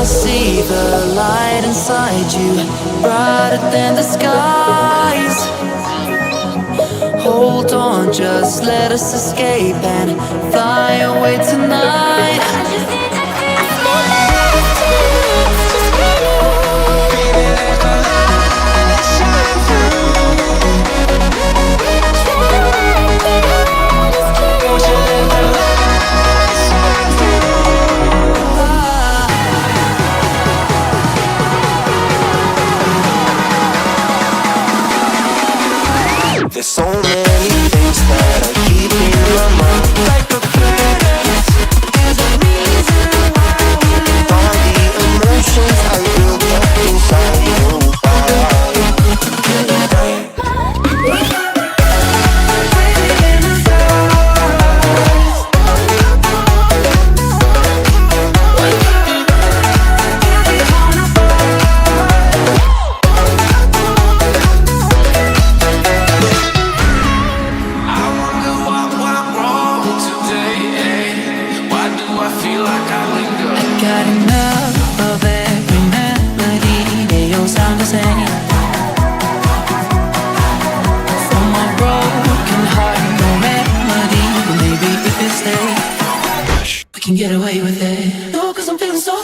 see the light inside you, brighter than the skies. Hold on, just let us escape and fly away tonight. There's so many things that I keep in my mind, like a predator. There's a reason why all the emotions I built up inside you. Got enough of every melody, they all sound the same. From my broken heart, no remedy, but maybe if we stay, we can get away with it. No, 'cause I'm feeling so